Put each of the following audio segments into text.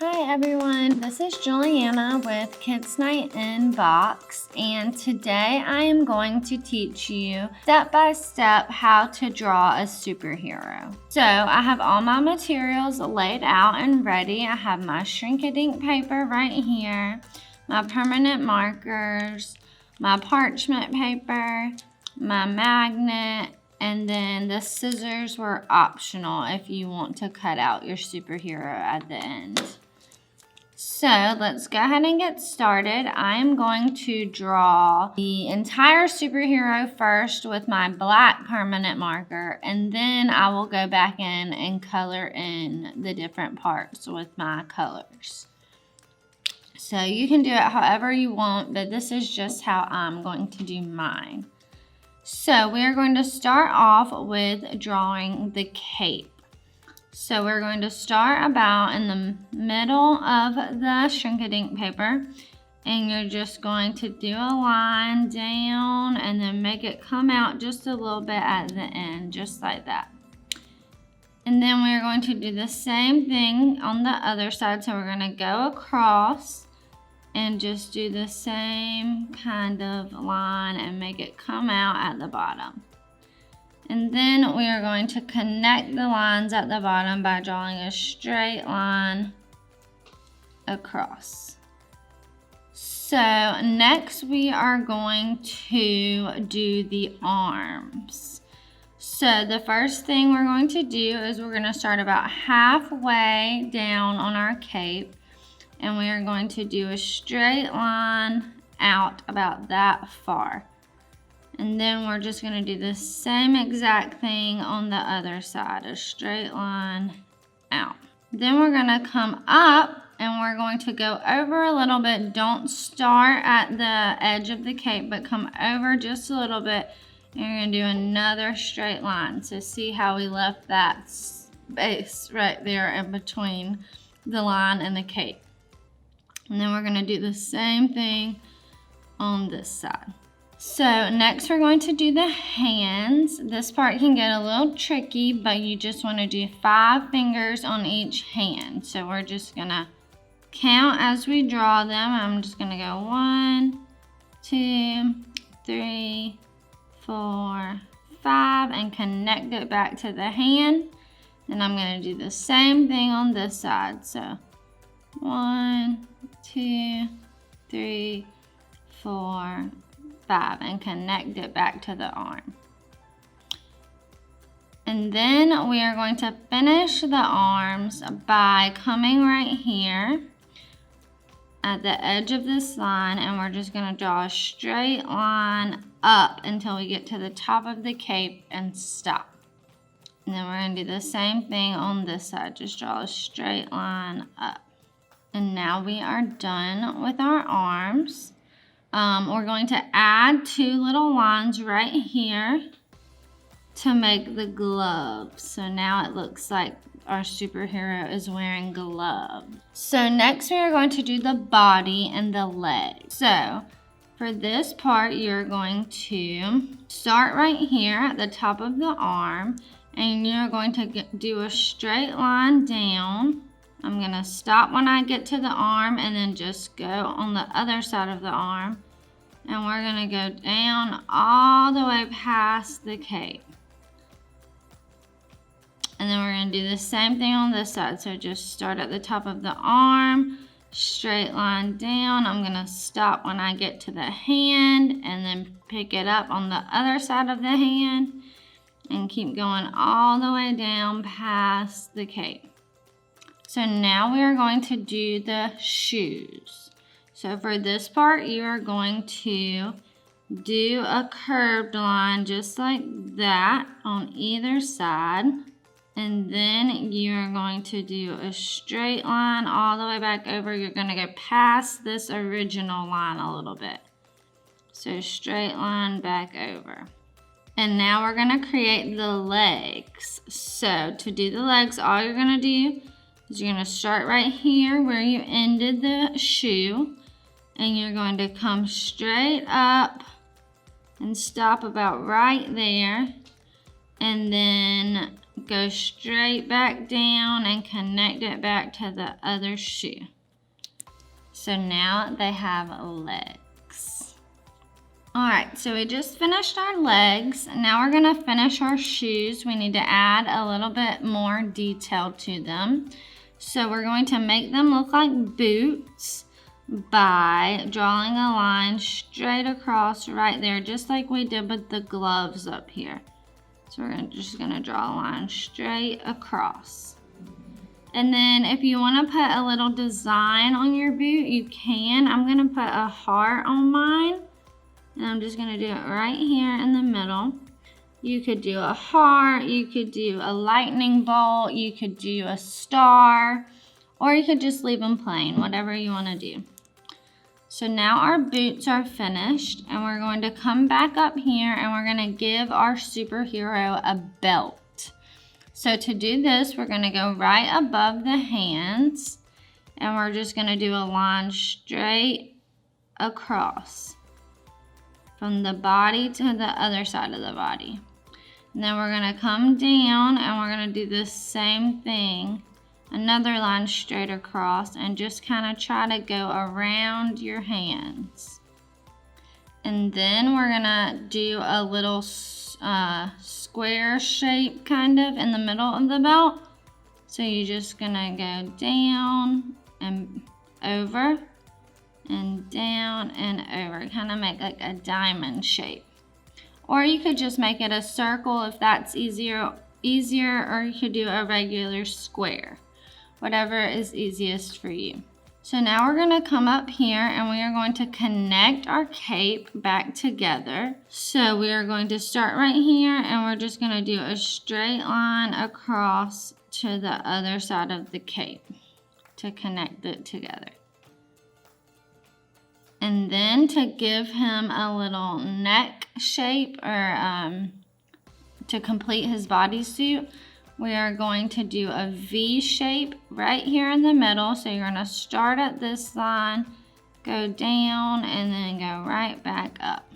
Hi everyone, this is Juliana with Kids Night in Box, and today I am going to teach you step by step how to draw a superhero. So I have all my materials laid out and ready. I have my Shrink-A-Dink paper right here, my permanent markers, my parchment paper, my magnet, and then the scissors were optional if you want to cut out your superhero at the end. So let's go ahead and get started. I'm going to draw the entire superhero first with my black permanent marker, and then I will go back in and color in the different parts with my colors. So you can do it however you want, but this is just how I'm going to do mine. So we are going to start off with drawing the cape. So we're going to start about in the middle of the Shrink-A-Dink paper, and you're just going to do a line down and then make it come out just a little bit at the end, just like that. And then we're going to do the same thing on the other side. So we're going to go across and just do the same kind of line and make it come out at the bottom. And then we are going to connect the lines at the bottom by drawing a straight line across. So next we are going to do the arms. So the first thing we're going to do is we're going to start about halfway down on our cape, and we are going to do a straight line out about that far. And then we're just going to do the same exact thing on the other side, a straight line out. Then we're going to come up and we're going to go over a little bit. Don't start at the edge of the cape, but come over just a little bit, and you're going to do another straight line. So see how we left that space right there in between the line and the cape. And then we're going to do the same thing on this side. So next we're going to do the hands. This part can get a little tricky, but you just want to do 5 fingers on each hand. So we're just going to count as we draw them. I'm just going to go 1, 2, 3, 4, 5 and connect it back to the hand. And I'm going to do the same thing on this side. So 1, 2, 3, 4, 5 and connect it back to the arm. And then we are going to finish the arms by coming right here at the edge of this line, and we're just going to draw a straight line up until we get to the top of the cape and stop. And then we're going to do the same thing on this side, just draw a straight line up. And now we are done with our arms. We're going to add 2 little lines right here to make the gloves. So now it looks like our superhero is wearing gloves. So next we are going to do the body and the legs. So for this part, you're going to start right here at the top of the arm, and you're going to do a straight line down. I'm going to stop when I get to the arm and then just go on the other side of the arm. And we're going to go down all the way past the cape. And then we're going to do the same thing on this side. So just start at the top of the arm, straight line down. I'm going to stop when I get to the hand and then pick it up on the other side of the hand and keep going all the way down past the cape. So now we are going to do the shoes. So for this part, you are going to do a curved line just like that on either side. And then you are going to do a straight line all the way back over. You're going to go past this original line a little bit. So straight line back over. And now we're going to create the legs. So to do the legs, all you're going to do is you're going to start right here where you ended the shoe. And you're going to come straight up and stop about right there. And then go straight back down and connect it back to the other shoe. So now they have legs. All right, so we just finished our legs. Now we're gonna finish our shoes. We need to add a little bit more detail to them. So we're going to make them look like boots by drawing a line straight across right there, just like we did with the gloves up here. So we're just gonna draw a line straight across. And then if you wanna put a little design on your boot, you can. I'm gonna put a heart on mine, and I'm just gonna do it right here in the middle. You could do a heart, you could do a lightning bolt, you could do a star, or you could just leave them plain, whatever you wanna do. So now our boots are finished, and we're going to come back up here and we're gonna give our superhero a belt. So to do this, we're gonna go right above the hands, and we're just gonna do a line straight across from the body to the other side of the body. And then we're gonna come down and we're gonna do the same thing. Another line straight across, and just kind of try to go around your hands. And then we're gonna do a little square shape kind of in the middle of the belt. So you're just gonna go down and over and down and over, kind of make like a diamond shape. Or you could just make it a circle if that's easier, or you could do a regular square. Whatever is easiest for you. So now we're gonna come up here and we are going to connect our cape back together. So we are going to start right here and we're just gonna do a straight line across to the other side of the cape to connect it together. And then to give him a little neck shape, or to complete his bodysuit, we are going to do a V shape right here in the middle. So you're gonna start at this line, go down, and then go right back up.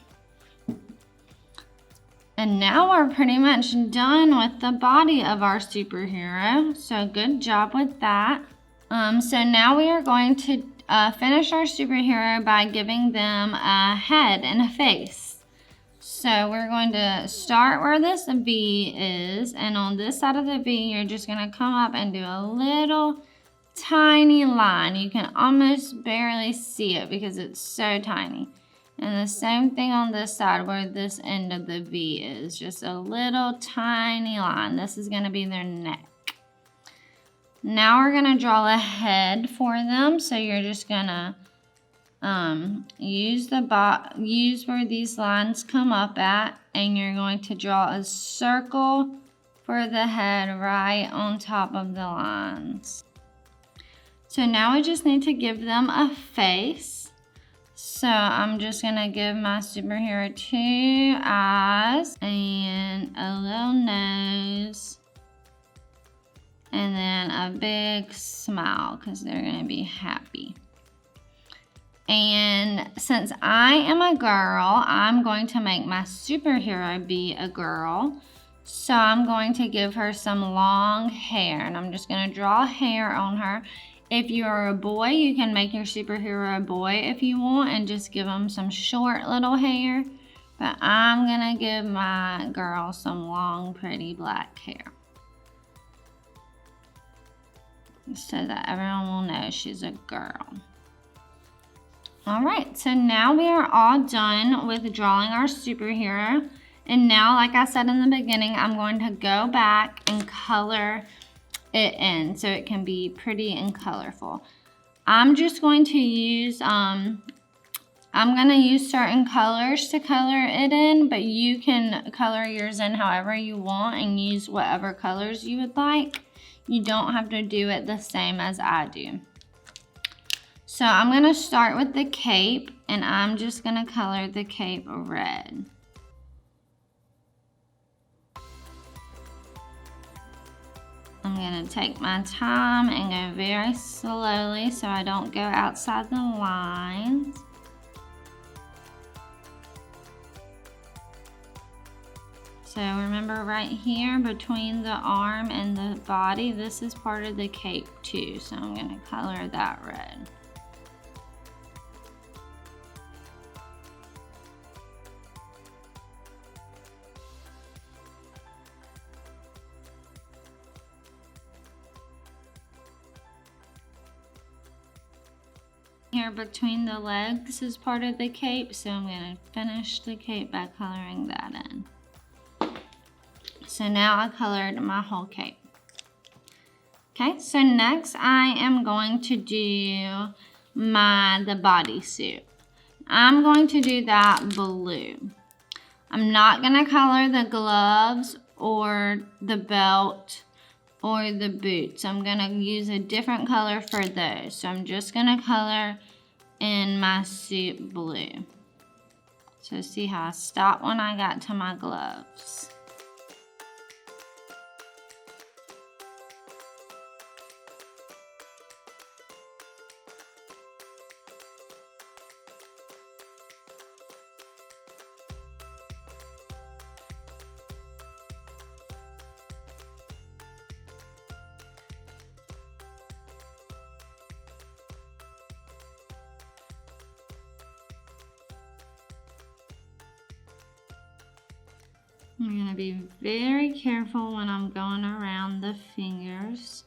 And now we're pretty much done with the body of our superhero. So good job with that. So now we are going to finish our superhero by giving them a head and a face. So we're going to start where this V is, and on this side of the V, you're just gonna come up and do a little tiny line. You can almost barely see it because it's so tiny. And the same thing on this side where this end of the V is, just a little tiny line. This is gonna be their neck. Now we're gonna draw a head for them. So you're just gonna use where these lines come up at, and you're going to draw a circle for the head right on top of the lines. So now we just need to give them a face. So I'm just gonna give my superhero 2 eyes and a little nose, and then a big smile because they're gonna be happy. And since I am a girl, I'm going to make my superhero be a girl. So I'm going to give her some long hair, and I'm just gonna draw hair on her. If you're a boy, you can make your superhero a boy if you want and just give them some short little hair. But I'm gonna give my girl some long, pretty black hair, so that everyone will know she's a girl. All right, so now we are all done with drawing our superhero. And now, like I said in the beginning, I'm going to go back and color it in so it can be pretty and colorful. I'm just going to use, I'm gonna use certain colors to color it in, but you can color yours in however you want and use whatever colors you would like. You don't have to do it the same as I do. So I'm gonna start with the cape, and I'm just gonna color the cape red. I'm gonna take my time and go very slowly so I don't go outside the lines. So remember right here between the arm and the body, this is part of the cape too. So I'm gonna color that red. Here between the legs is part of the cape, so I'm going to finish the cape by coloring that in. So now I colored my whole cape. Okay, so next I am going to do the bodysuit. I'm going to do that blue. I'm not going to color the gloves or the belt or the boots. I'm gonna use a different color for those. So I'm just gonna color in my suit blue. So see how I stopped when I got to my gloves. I'm going to be very careful when I'm going around the fingers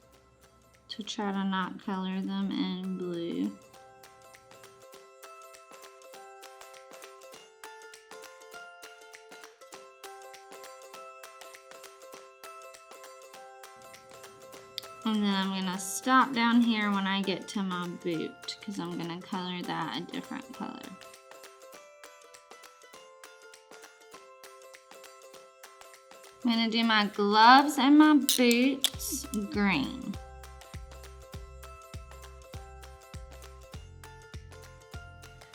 to try to not color them in blue. And then I'm going to stop down here when I get to my boot because I'm going to color that a different color. I'm going to do my gloves and my boots green.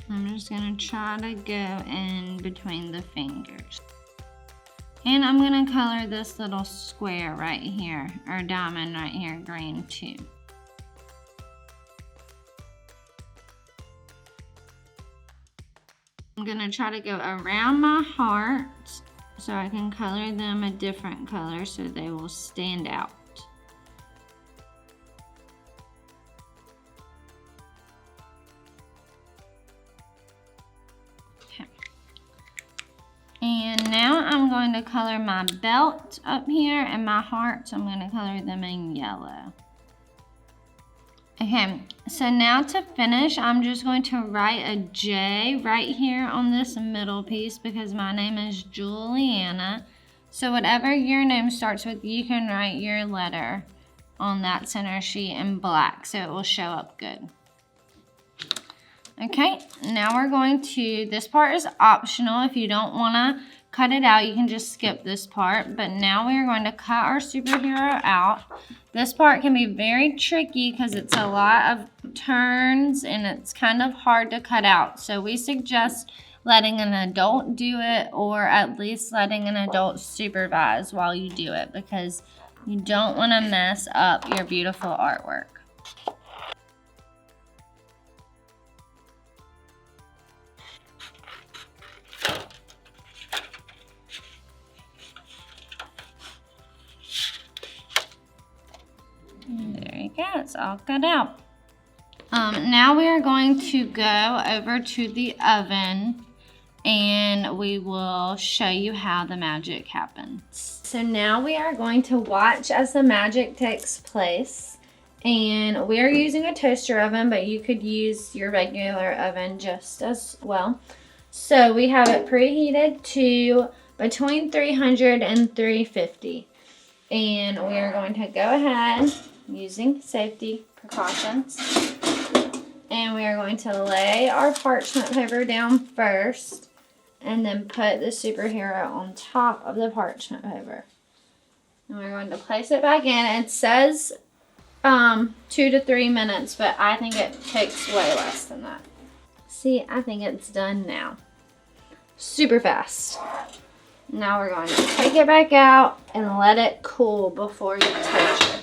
I'm just going to try to go in between the fingers. And I'm going to color this little square right here, or diamond right here, green too. I'm going to try to go around my heart so I can color them a different color so they will stand out. Okay. And now I'm going to color my belt up here and my heart, so I'm going to color them in yellow. Okay, so now to finish, I'm just going to write a J right here on this middle piece because my name is Juliana. So whatever your name starts with, you can write your letter on that center sheet in black so it will show up good. Okay, now we're going to, this part is optional. If you don't want to cut it out, you can just skip this part. But now we are going to cut our superhero out. This part can be very tricky because it's a lot of turns and it's kind of hard to cut out. So we suggest letting an adult do it, or at least letting an adult supervise while you do it, because you don't want to mess up your beautiful artwork. There you go, it's all cut out. Now we are going to go over to the oven and we will show you how the magic happens. So now we are going to watch as the magic takes place. And we are using a toaster oven, but you could use your regular oven just as well. So we have it preheated to between 300 and 350. And we are going to go ahead using safety precautions. And we are going to lay our parchment paper down first and then put the superhero on top of the parchment paper. And we're going to place it back in. It says 2 to 3 minutes, but I think it takes way less than that. See, I think it's done now. Super fast. Now we're going to take it back out and let it cool before you touch it.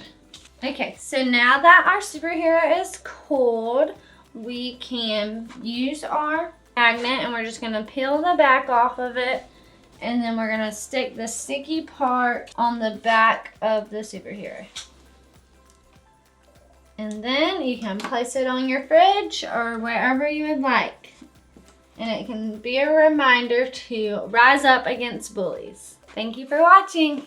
Okay, so now that our superhero is cooled, we can use our magnet and we're just going to peel the back off of it And then we're gonna stick the sticky part on the back of the superhero. And then you can place it on your fridge or wherever you would like. And it can be a reminder to rise up against bullies. Thank you for watching.